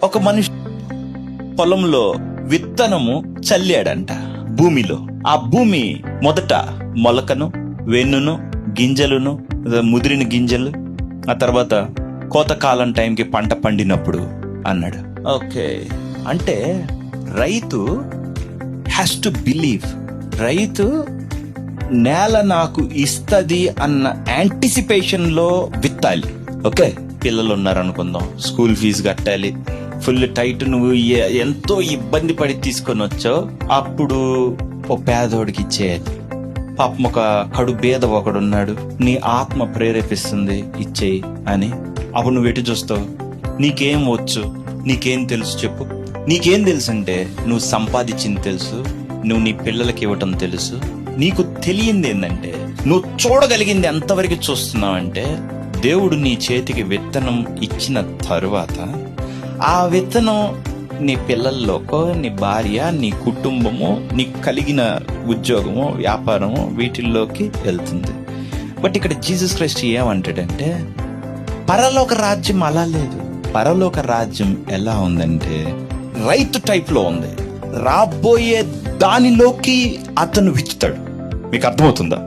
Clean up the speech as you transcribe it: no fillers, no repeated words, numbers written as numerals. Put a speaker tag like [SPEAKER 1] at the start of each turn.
[SPEAKER 1] ఒక మనిషి పొలంలో విత్తనము చల్లాడంట భూమిలో. ఆ భూమి మొదట మొలకను, వెన్నును, గింజలను, ముదిరిన గింజలు, ఆ తర్వాత కోతకాలం టైంకి పంట పండినప్పుడు అన్నాడు. ఓకే, అంటే రైతు హ్యాస్ టు బిలీవ్. రైతు నేల నాకు ఇస్తది అన్న యాంటిసిపేషన్ లో విత్తాలి. ఓకే, పిల్లలు ఉన్నారనుకుందాం, స్కూల్ ఫీజు కట్టాలి, ఫుల్ టైట్, నువ్వు ఎంతో ఇబ్బంది పడి తీసుకొని వచ్చావు, అప్పుడు ఓ పేదోడికి ఇచ్చేయాలి. పాపం ఒక కడు బేద ఒకడున్నాడు, నీ ఆత్మ ప్రేరేపిస్తుంది ఇచ్చేయి అని. అప్పుడు నువ్వు ఎటు చూస్తావు? నీకేం వచ్చు, నీకేం తెలుసు చెప్పు? నీకేం తెలుసు అంటే నువ్వు సంపాదించింది తెలుసు, నువ్వు నీ పిల్లలకి ఇవ్వటం తెలుసు. నీకు తెలియంది ఏంటంటే నువ్వు చూడగలిగింది ఎంతవరకు చూస్తున్నావంటే దేవుడు నీ చేతికి విత్తనం ఇచ్చిన తరువాత ఆ విత్తనం నీ పిల్లల్లోకో, నీ భార్య, నీ కుటుంబము, నీకు కలిగిన ఉద్యోగము, వ్యాపారము, వీటిల్లోకి వెళ్తుంది. బట్ ఇక్కడ జీసస్ క్రైస్ట్ ఏమంటాడంటే పరలోక రాజ్యం అలా లేదు. పరలోక రాజ్యం ఎలా ఉందంటే రైతు టైప్ లో ఉంది. రాబోయే దానిలోకి అతను విచ్చుతాడు. మీకు అర్థమవుతుందా?